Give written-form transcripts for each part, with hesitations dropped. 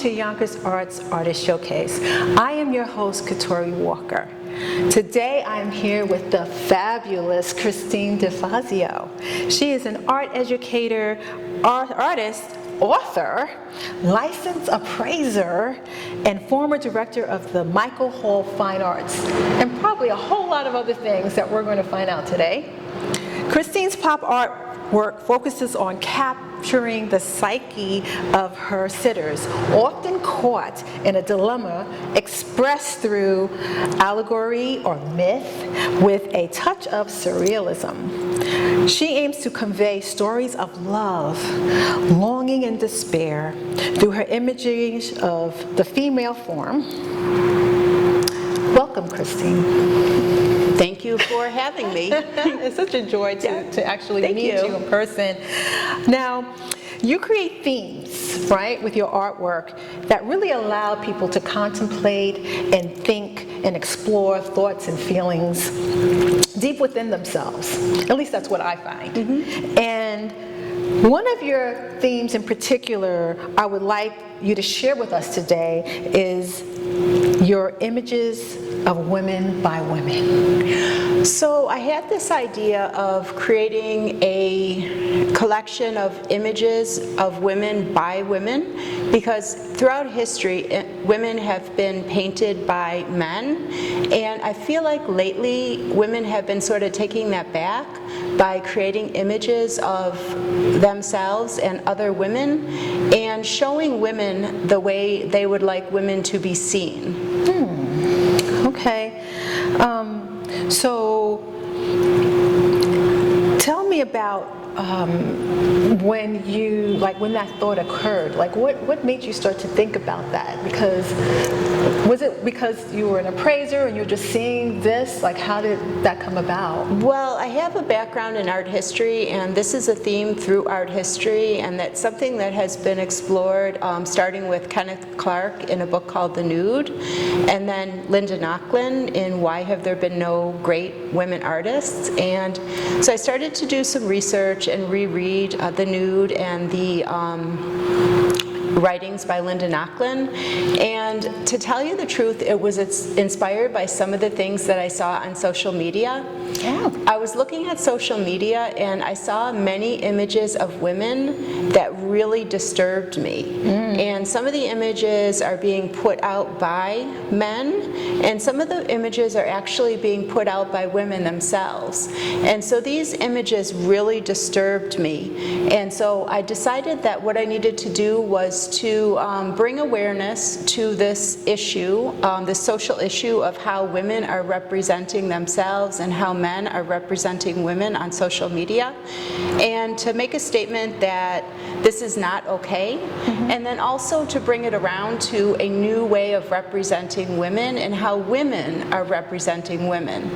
to Yonkers Artists Showcase. I am your host, Katori Walker. Today I am here with the fabulous Christine DeFazio. She is an art educator, artist, author, licensed appraiser, and former director of the Michael Hall Fine Arts, and probably a whole lot of other things that we're going to find out today. Christine's pop art work focuses on capturing the psyche of her sitters, often caught in a dilemma expressed through allegory or myth with a touch of surrealism. She aims to convey stories of love, longing, and despair through her images of the female form. Welcome, Christine. Thank you for having me. It's such a joy to actually meet you in person. Now, you create themes, right, with your artwork that really allow people to contemplate and think and explore thoughts and feelings deep within themselves. At least that's what I find. Mm-hmm. And one of your themes in particular I would like you to share with us today is your images of women by women. So I had this idea of creating a collection of images of women by women, because throughout history women have been painted by men, and I feel like lately women have been sort of taking that back by creating images of themselves and other women and showing women the way they would like women to be seen. Okay, so tell me about when that thought occurred. Like, what made you start to think about that? Because was it because you were an appraiser and you're just seeing this? Like, how did that come about? Well, I have a background in art history, and this is a theme through art history, and that's something that has been explored starting with Kenneth Clark in a book called The Nude, and then Linda Nochlin in Why Have There Been No Great Women Artists? And so I started to do some research and reread The Nude and the writings by Linda Nochlin, and to tell you the truth, it was inspired by some of the things that I saw on social media. Yeah. I was looking at social media and I saw many images of women that really disturbed me. And some of the images are being put out by men, and some of the images are actually being put out by women themselves. And so these images really disturbed me. And so I decided that what I needed to do was to bring awareness to this issue, this social issue of how women are representing themselves and how men are representing women on social media, and to make a statement that this is not okay, and then also to bring it around to a new way of representing women and how women are representing women.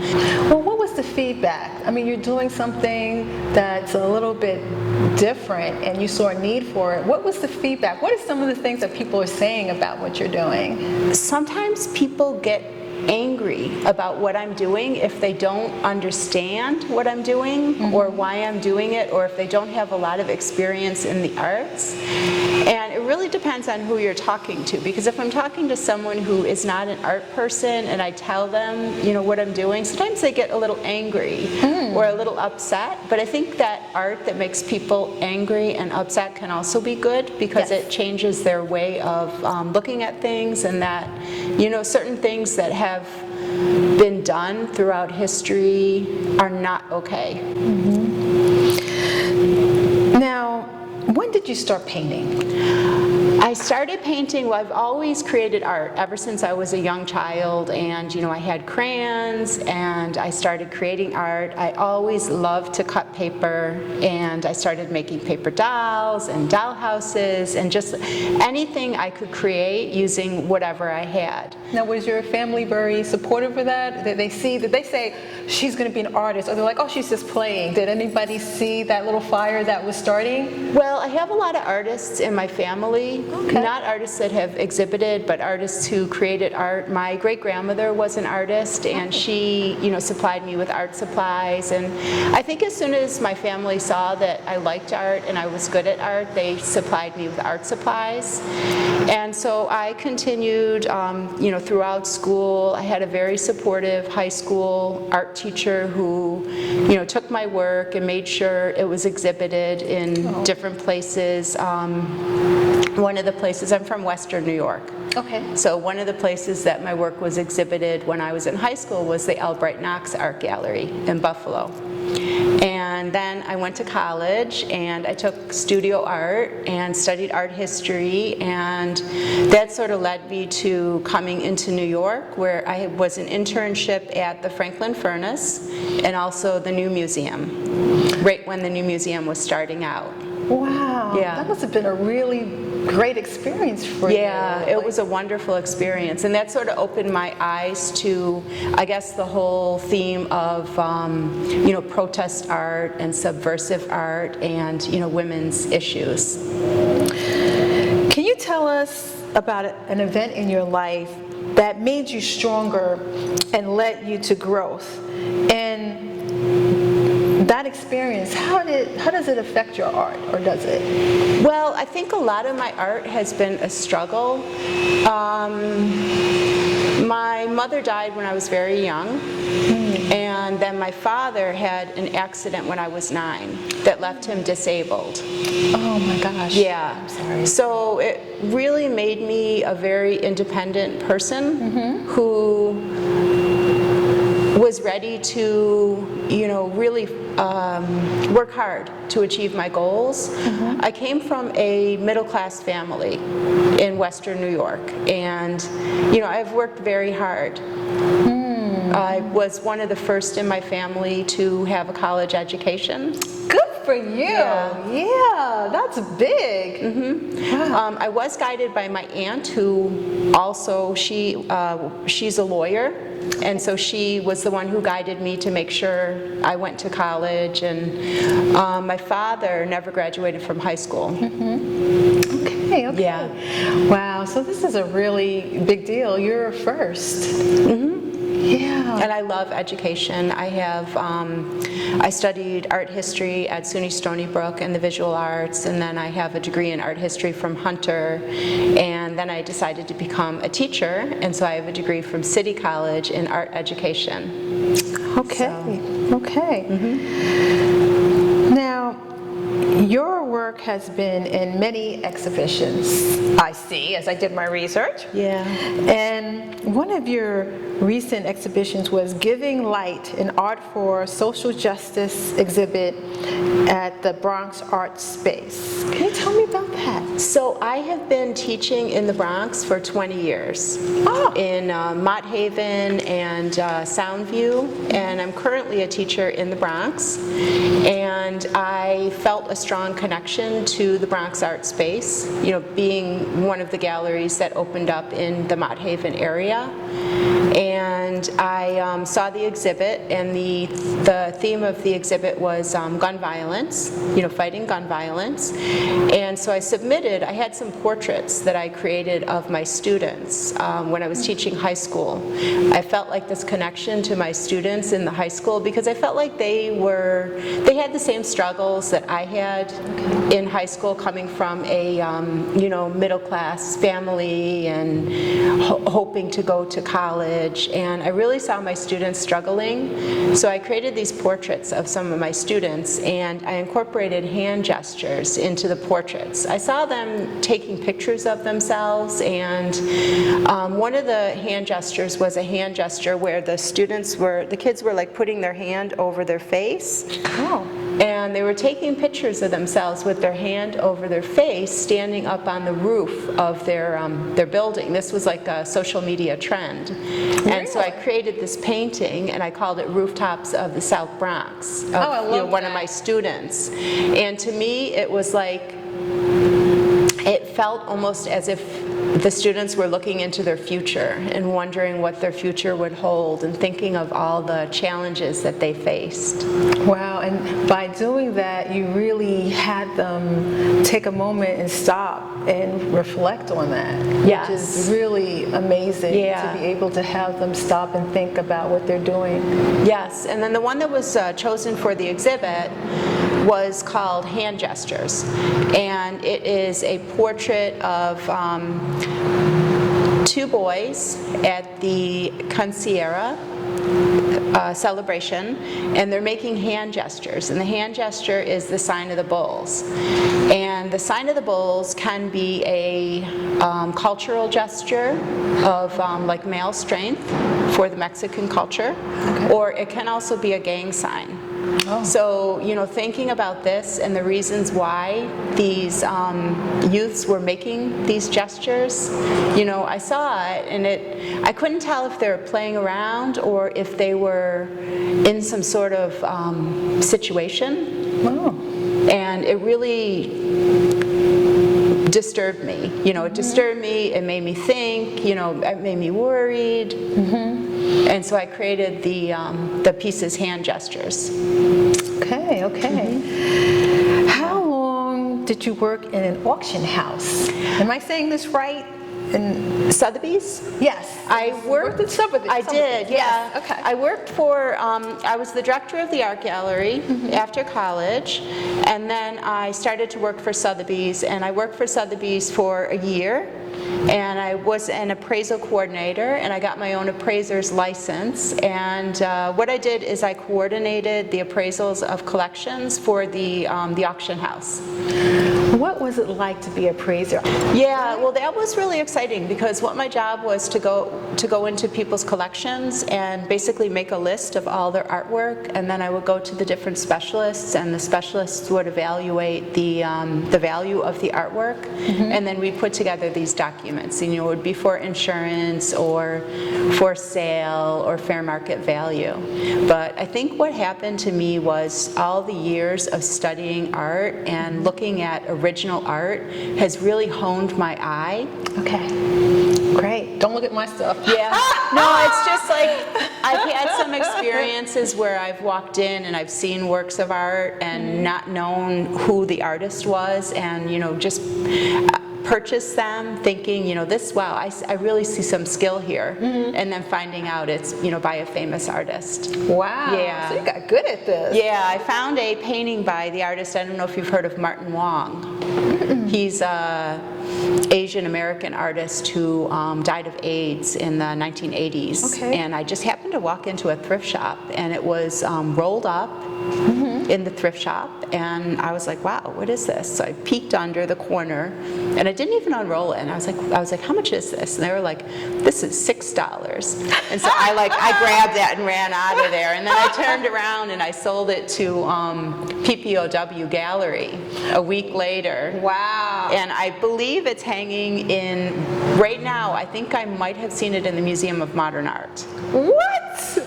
Well, what was the feedback? I mean, you're doing something that's a little bit different and you saw a need for it. What was the feedback? What are some of the things that people are saying about what you're doing? Sometimes people get angry about what I'm doing if they don't understand what I'm doing or why I'm doing it, or if they don't have a lot of experience in the arts. And it really depends on who you're talking to, because if I'm talking to someone who is not an art person and I tell them, what I'm doing, sometimes they get a little angry or a little upset. But I think that art that makes people angry and upset can also be good, because it changes their way of looking at things, and that, certain things that have been done throughout history are not okay. Now, when did you start painting? I started painting, well, I've always created art ever since I was a young child, and I had crayons and I started creating art. I always loved to cut paper, and I started making paper dolls and doll houses and just anything I could create using whatever I had. Now, was your family very supportive of that? Did they say she's going to be an artist, or they're like, oh, she's just playing? Did anybody see that little fire that was starting? Well, I have a lot of artists in my family, Okay. Not artists that have exhibited, but artists who created art. My great-grandmother was an artist, and she, supplied me with art supplies. And I think as soon as my family saw that I liked art and I was good at art, they supplied me with art supplies. And so I continued, throughout school. I had a very supportive high school art teacher who, took my work and made sure it was exhibited in different places. One of the places, I'm from Western New York. Okay. So one of the places that my work was exhibited when I was in high school was the Albright Knox Art Gallery in Buffalo. And then I went to college and I took studio art and studied art history, and that sort of led me to coming into New York, where I was an internship at the Franklin Furnace and also the New Museum, right when the New Museum was starting out. Wow. Yeah. That must have been a really great experience for you. Yeah, it was a wonderful experience, and that sort of opened my eyes to, I guess, the whole theme of, protest art and subversive art and, women's issues. Can you tell us about an event in your life that made you stronger and led you to growth? And that experience, how does it affect your art, or does it? Well, I think a lot of my art has been a struggle. My mother died when I was very young, and then my father had an accident when I was 9 that left him disabled. Oh my gosh. Yeah. I'm sorry. So it really made me a very independent person who was ready to, really work hard to achieve my goals. I came from a middle-class family in Western New York, and, I've worked very hard. I was one of the first in my family to have a college education. Good for you. Yeah, that's big. Wow. I was guided by my aunt, who also, she's a lawyer, and so she was the one who guided me to make sure I went to college. And my father never graduated from high school. Okay. Yeah. Wow, so this is a really big deal. You're a first. Yeah. And I love education. I studied art history at SUNY Stony Brook and the visual arts, and then I have a degree in art history from Hunter, and then I decided to become a teacher, and so I have a degree from City College in art education. Okay. Okay. Now, your work has been in many exhibitions, I see, as I did my research. Yeah. And one of your recent exhibitions was Giving Light, an Art for Social Justice exhibit at the Bronx Arts Space. Can you tell me about that? So I have been teaching in the Bronx for 20 years in Mott Haven and Soundview, and I'm currently a teacher in the Bronx. And I felt a strong connection to the Bronx Art Space, being one of the galleries that opened up in the Mott Haven area. And I saw the exhibit, and the theme of the exhibit was gun violence, fighting gun violence. And so I had some portraits that I created of my students when I was teaching high school. I felt like this connection to my students in the high school because I felt like they had the same struggles that I had in high school, coming from a middle-class family and hoping to go to college. And I really saw my students struggling, so I created these portraits of some of my students, and I incorporated hand gestures into the portraits. I saw them taking pictures of themselves, and one of the hand gestures was a hand gesture where the kids were like putting their hand over their face. Oh. And they were taking pictures of themselves with their hand over their face, standing up on the roof of their building. This was like a social media trend. And so I created this painting, and I called it Rooftops of the South Bronx, of one of my students. And to me, it was like, it felt almost as if the students were looking into their future and wondering what their future would hold and thinking of all the challenges that they faced. Wow, and by doing that, you really had them take a moment and stop and reflect on that, Yes. which is really amazing Yeah. to be able to have them stop and think about what they're doing. Yes, and then the one that was chosen for the exhibit was called Hand Gestures, and it is a portrait of two boys at the Concierra celebration, and they're making hand gestures, and the hand gesture is the sign of the bulls. And the sign of the bulls can be a cultural gesture of like male strength for the Mexican culture, or it can also be a gang sign. Oh. So, you know, thinking about this and the reasons why these youths were making these gestures, you know, I saw it and I couldn't tell if they were playing around or if they were in some sort of situation. Oh. And it really disturbed me. You know, it disturbed me, it made me think, you know, it made me worried. And so I created the piece's hand gestures. Okay, okay. How long did you work in an auction house? Am I saying this right? Sotheby's? Yes. I worked at Sotheby's. I did, yeah. Yes. Okay. I worked for, I was the director of the art gallery after college, and then I started to work for Sotheby's, and I worked for Sotheby's for a year. And I was an appraisal coordinator, and I got my own appraiser's license. And what I did is I coordinated the appraisals of collections for the auction house. What was it like to be appraiser? Yeah, well, that was really exciting because what my job was to go into people's collections and basically make a list of all their artwork, and then I would go to the different specialists, and the specialists would evaluate the value of the artwork, and then we put together these documents. You know, it would be for insurance or for sale or fair market value. But I think what happened to me was all the years of studying art and looking at original art has really honed my eye. Okay. Great. Don't look at my stuff. Yeah. No, it's just like I've had some experiences where I've walked in and I've seen works of art and not known who the artist was, and, you know, just purchase them thinking, you know, wow, I really see some skill here, and then finding out it's, you know, by a famous artist. Wow. Yeah. So you got good at this. Yeah, I found a painting by the artist, I don't know if you've heard of Martin Wong. He's a Asian American artist who died of AIDS in the 1980s. Okay. And I just happened to walk into a thrift shop, and it was rolled up in the thrift shop, and I was like, wow, what is this? So I peeked under the corner, and I didn't even unroll it, and I was like, how much is this? And they were like, this is $6. And so I grabbed that and ran out of there, and then I turned around and I sold it to PPOW Gallery a week later. Wow. And I believe it's hanging in, right now, I think I might have seen it in the Museum of Modern Art. What?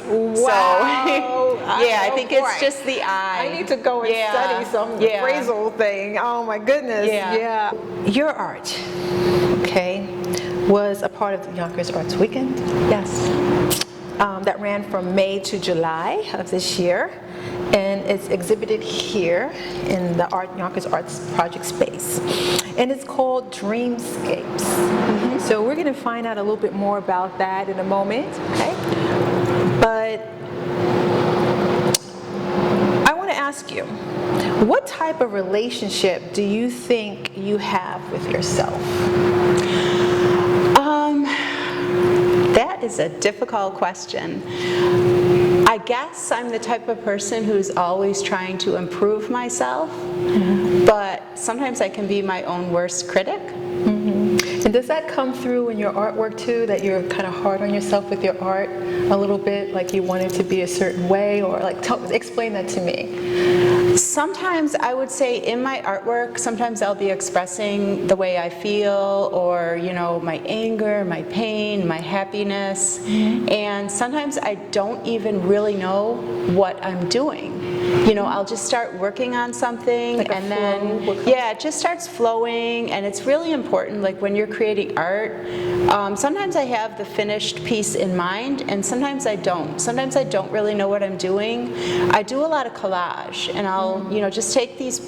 Wow. Yeah, I think it's just the eye. I need to go and study some appraisal thing. Oh my goodness. Yeah. Your art, okay, was a part of the Yonkers Arts Weekend. Yes. That ran from May to July of this year, and it's exhibited here in the Yonkers Arts Project space, and it's called Dreamscapes. So we're going to find out a little bit more about that in a moment, okay? But I want to ask you, what type of relationship do you think you have with yourself? That is a difficult question. I guess I'm the type of person who's always trying to improve myself, but sometimes I can be my own worst critic. And does that come through in your artwork too, that you're kind of hard on yourself with your art a little bit, like you want it to be a certain way, or like explain that to me? Sometimes I would say in my artwork, sometimes I'll be expressing the way I feel, or, you know, my anger, my pain, my happiness, and sometimes I don't even really know what I'm doing. I'll just start working on something, Like a and then flow will come. it just starts flowing. And it's really important, like when you're creating art, sometimes I have the finished piece in mind, and sometimes I don't. Sometimes I don't really know what I'm doing. I do a lot of collage, and I'll just take these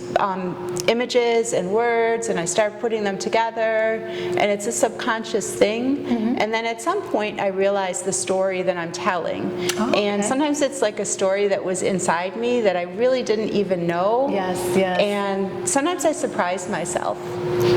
images and words, and I start putting them together, and it's a subconscious thing. And then at some point I realize the story that I'm telling. And sometimes it's like a story that was inside me that I really didn't even know. Yes. And sometimes I surprise myself.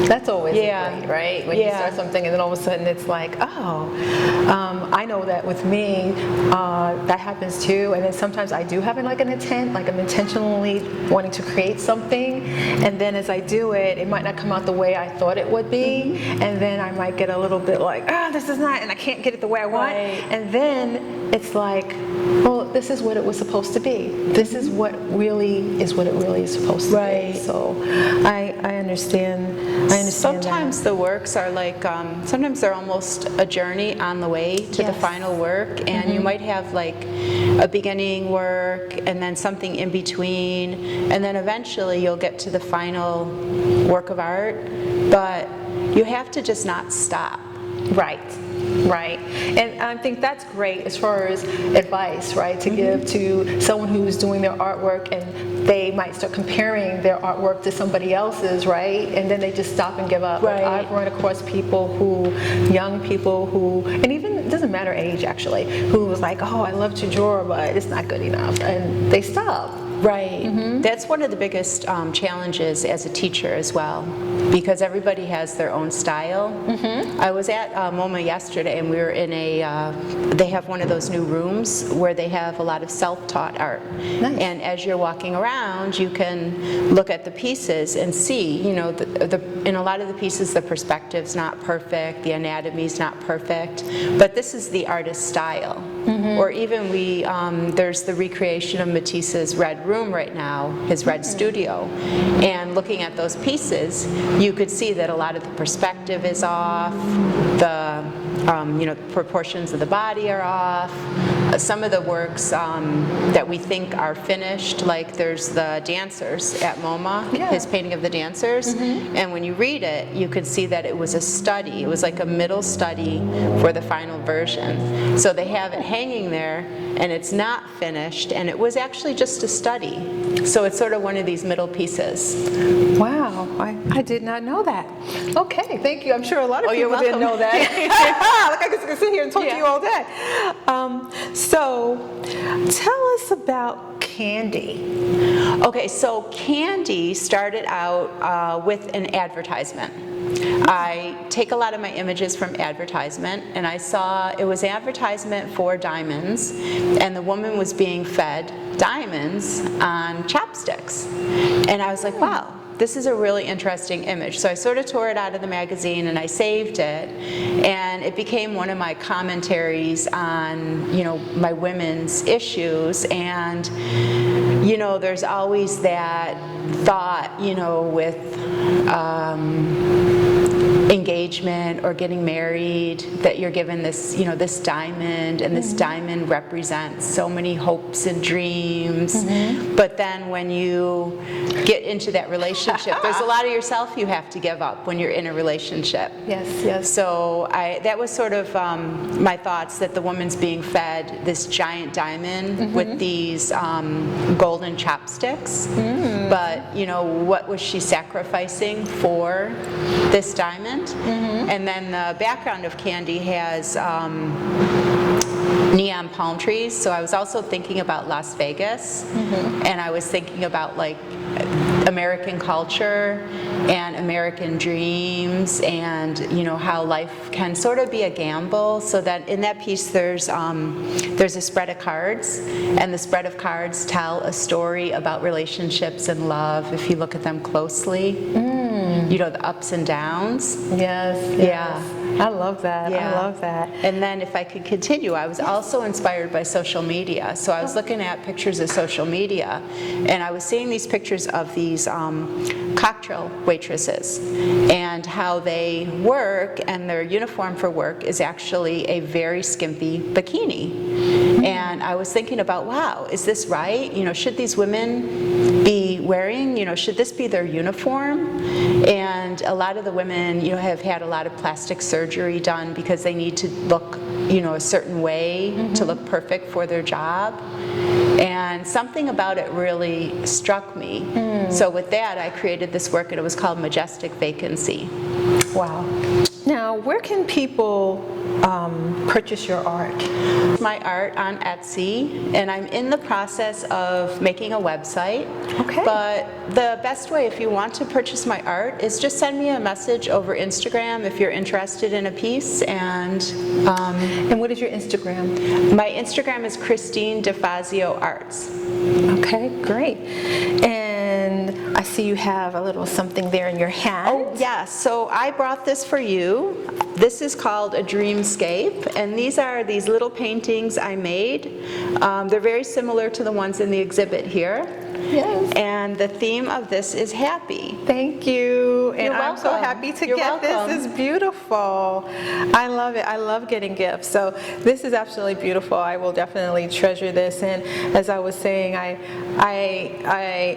That's always great, right? When you start something and then all of a sudden it's like, I know that with me, that happens too. And then sometimes I do have an intent, like I'm intentionally wanting to create something. And then as I do it, it might not come out the way I thought it would be. And then I might get a little bit like, this is not, and I can't get it the way I want. And then it's like, well, this is what it was supposed to be. This is what it really is supposed to be. So I understand. Sometimes the works are like, sometimes they're almost a journey on the way to the final work, and you might have like a beginning work and then something in between, and then eventually you'll get to the final work of art, but you have to just not stop. Right. And I think that's great as far as advice, right, to give to someone who's doing their artwork and they might start comparing their artwork to somebody else's, right, and then they just stop and give up. Like, I've run across young people who, and even, it doesn't matter age actually, who was like, I love to draw, but it's not good enough, and they stop. That's one of the biggest challenges as a teacher as well, because everybody has their own style. I was at MoMA yesterday, and we were in they have one of those new rooms where they have a lot of self-taught art. And as you're walking around, you can look at the pieces and see, in a lot of the pieces, the perspective's not perfect, the anatomy's not perfect, but this is the artist's style. Or even there's the recreation of Matisse's Red Room right now, his Red Studio, and looking at those pieces, you could see that a lot of the perspective is off, the proportions of the body are off. Some of the works that we think are finished, like there's the dancers at MoMA, his painting of the dancers, and when you read it, you could see that it was a study. It was like a middle study for the final version. So they have it hanging there, and it's not finished, and it was actually just a study. So it's sort of one of these middle pieces. Wow, I did not know that. Okay, thank you. I'm sure a lot of people didn't know that. Like I could sit here and talk to you all day. So tell us about Candy. Okay, so Candy started out with an advertisement. I take a lot of my images from advertisement, and I saw it was advertisement for diamonds, and the woman was being fed diamonds on chopsticks. And I was like, wow, this is a really interesting image. So I sort of tore it out of the magazine and I saved it, and it became one of my commentaries on, my women's issues. And, there's always that thought, with engagement or getting married, that you're given this, this diamond, and this diamond represents so many hopes and dreams. But then when you get into that relationship, there's a lot of yourself you have to give up when you're in a relationship. Yes. So that was sort of my thoughts, that the woman's being fed this giant diamond with these golden chopsticks. But, what was she sacrificing for this diamond? And then the background of Candy has neon palm trees. So I was also thinking about Las Vegas, and I was thinking about like American culture and American dreams, and how life can sort of be a gamble. So that in that piece there's a spread of cards, and the spread of cards tell a story about relationships and love if you look at them closely. The ups and downs. Yes. I love that. I love that. And then if I could continue, I was also inspired by social media. So I was looking at pictures of social media, and I was seeing these pictures of these cocktail waitresses and how they work, and their uniform for work is actually a very skimpy bikini. And I was thinking about, wow, is this right? You know, should these women be wearing, you know, should this be their uniform? And a lot of the women, you know, have had a lot of plastic surgery done because they need to look, you know, a certain way to look perfect for their job. And something about it really struck me. So with that, I created this work, and it was called Majestic Vacancy. Wow. Now, where can people purchase your art? My art on Etsy, and I'm in the process of making a website. Okay. But the best way, if you want to purchase my art, is just send me a message over Instagram if you're interested in a piece. And what is your Instagram? my Instagram is Christine DeFazio Arts. Okay, great. And I see you have a little something there in your hand. Oh, yes. So I brought this for you. This is called a Dreamscape, and these are these little paintings I made. They're very similar to the ones in the exhibit here. Yes. And the theme of this is happy. Thank you. And You're I'm so welcome. happy to You're get welcome. this. It's beautiful. I love it. I love getting gifts. So this is absolutely beautiful. I will definitely treasure this. And as I was saying,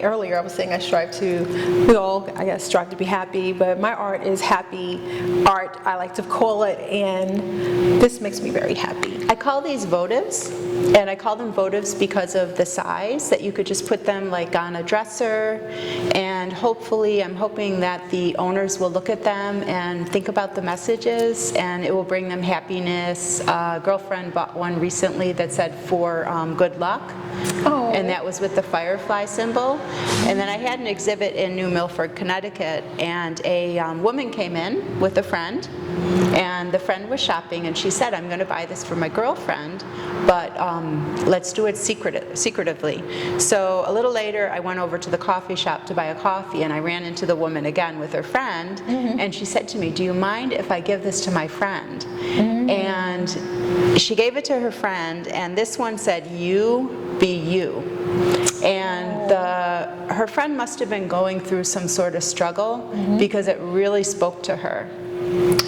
earlier I was saying I strive to, we all, I guess, strive to be happy, but my art is happy art, I like to call it, and this makes me very happy. I call these votives, and I call them votives because of the size, that you could just put them like on a dresser, and hopefully I'm hoping that the owners will look at them and think about the messages, and it will bring them happiness. A girlfriend bought one recently that said for good luck. Oh. And that was with the firefly symbol. And then I had an exhibit in New Milford, Connecticut, and a woman came in with a friend, and the friend was shopping, and she said, I'm going to buy this for my girlfriend, but let's do it secretively. So a little later, I went over to the coffee shop to buy a coffee, and I ran into the woman again with her friend, and she said to me, do you mind if I give this to my friend? And she gave it to her friend, and this one said, you be you. And her friend must have been going through some sort of struggle because it really spoke to her.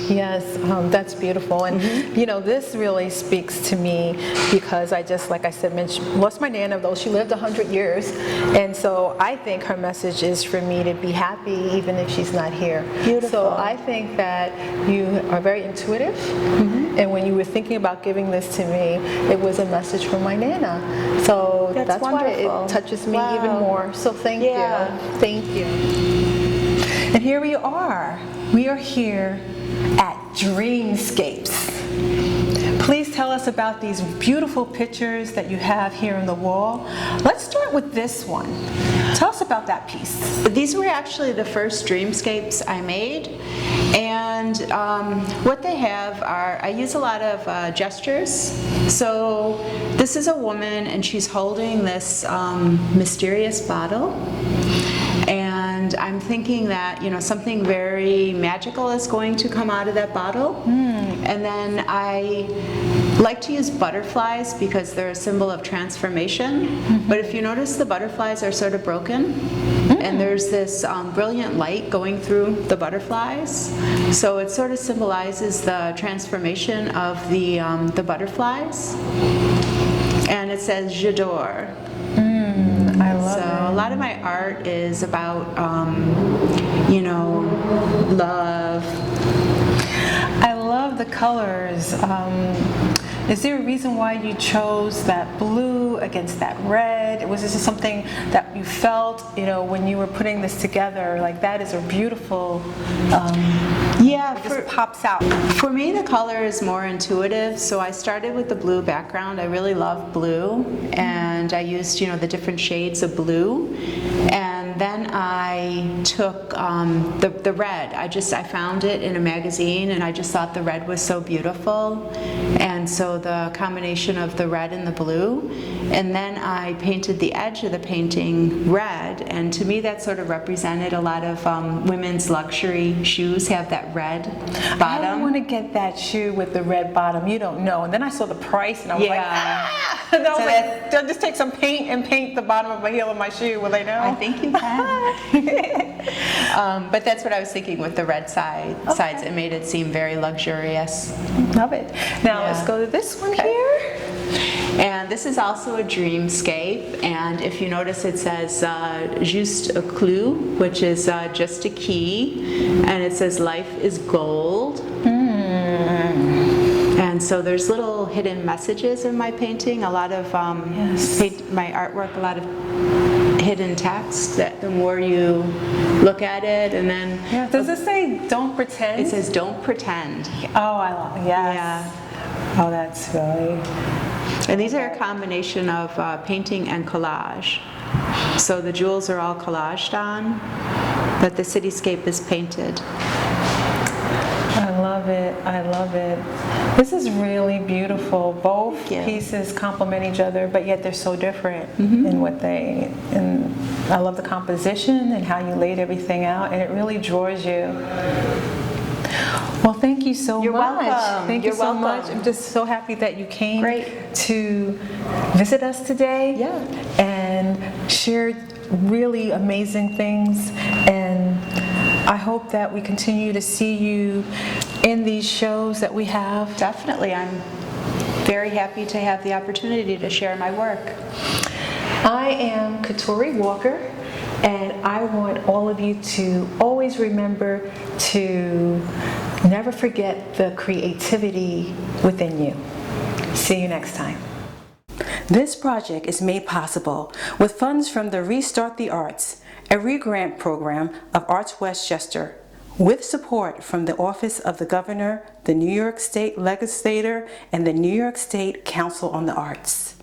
Yes, that's beautiful. And you know, this really speaks to me because I just, like I said, lost my Nana, though she lived 100 years. And so I think her message is for me to be happy even if she's not here. Beautiful. So I think that you are very intuitive. And when you were thinking about giving this to me, it was a message from my Nana. So that's why wonderful. it touches me Wow. even more. So thank you. Thank you. And here we are. We are here at Dreamscapes. Please tell us about these beautiful pictures that you have here on the wall. Let's start with this one. Tell us about that piece. These were actually the first Dreamscapes I made, and what they have are, I use a lot of gestures. So this is a woman, and she's holding this mysterious bottle. And I'm thinking that, you know, something very magical is going to come out of that bottle. And then I like to use butterflies because they're a symbol of transformation. But if you notice, the butterflies are sort of broken. And there's this brilliant light going through the butterflies. So it sort of symbolizes the transformation of the butterflies. And it says, J'adore. I love So a lot of my art is about, you know, love. I love the colors. Is there a reason why you chose that blue against that red? Was this just something that you felt, you know, when you were putting this together, like that is a beautiful, Yeah, it just pops out. for me the color is more intuitive, so I started with the blue background. I really love blue, and I used, you know, the different shades of blue. And And then I took the red. I found it in a magazine, and I just thought the red was so beautiful. And so the combination of the red and the blue. And then I painted the edge of the painting red, and to me that sort of represented a lot of women's luxury shoes have that red bottom. I want to get that shoe with the red bottom. You don't know. And then I saw the price, and I was like, ah! And I was like, I'll just take some paint and paint the bottom of the heel of my shoe. Will they know? I think you can. But that's what I was thinking with the red sides. It made it seem very luxurious. Love it. Now let's go to this one here. And this is also a dreamscape, and if you notice it says juste a clou, which is just a key, and it says life is gold. And so there's little hidden messages in my painting, a lot of my artwork, a lot of hidden text that the more you look at it, and then does it say don't pretend? It says don't pretend. Oh, I love it. Yes. Yeah. Oh, that's really. And these are a combination of painting and collage. So the jewels are all collaged on, but the cityscape is painted. I love it. I love it. This is really beautiful. Both pieces complement each other, but yet they're so different in what they. And I love the composition and how you laid everything out, and it really draws you. Well, thank you so much. You're welcome. Thank you so much. I'm just so happy that you came to visit us today and shared really amazing things. And I hope that we continue to see you in these shows that we have. Definitely. I'm very happy to have the opportunity to share my work. I am Katori Walker, and I want all of you to always remember to never forget the creativity within you. See you next time. This project is made possible with funds from the Restart the Arts, a regrant program of Arts Westchester, with support from the Office of the Governor, the New York State Legislature, and the New York State Council on the Arts.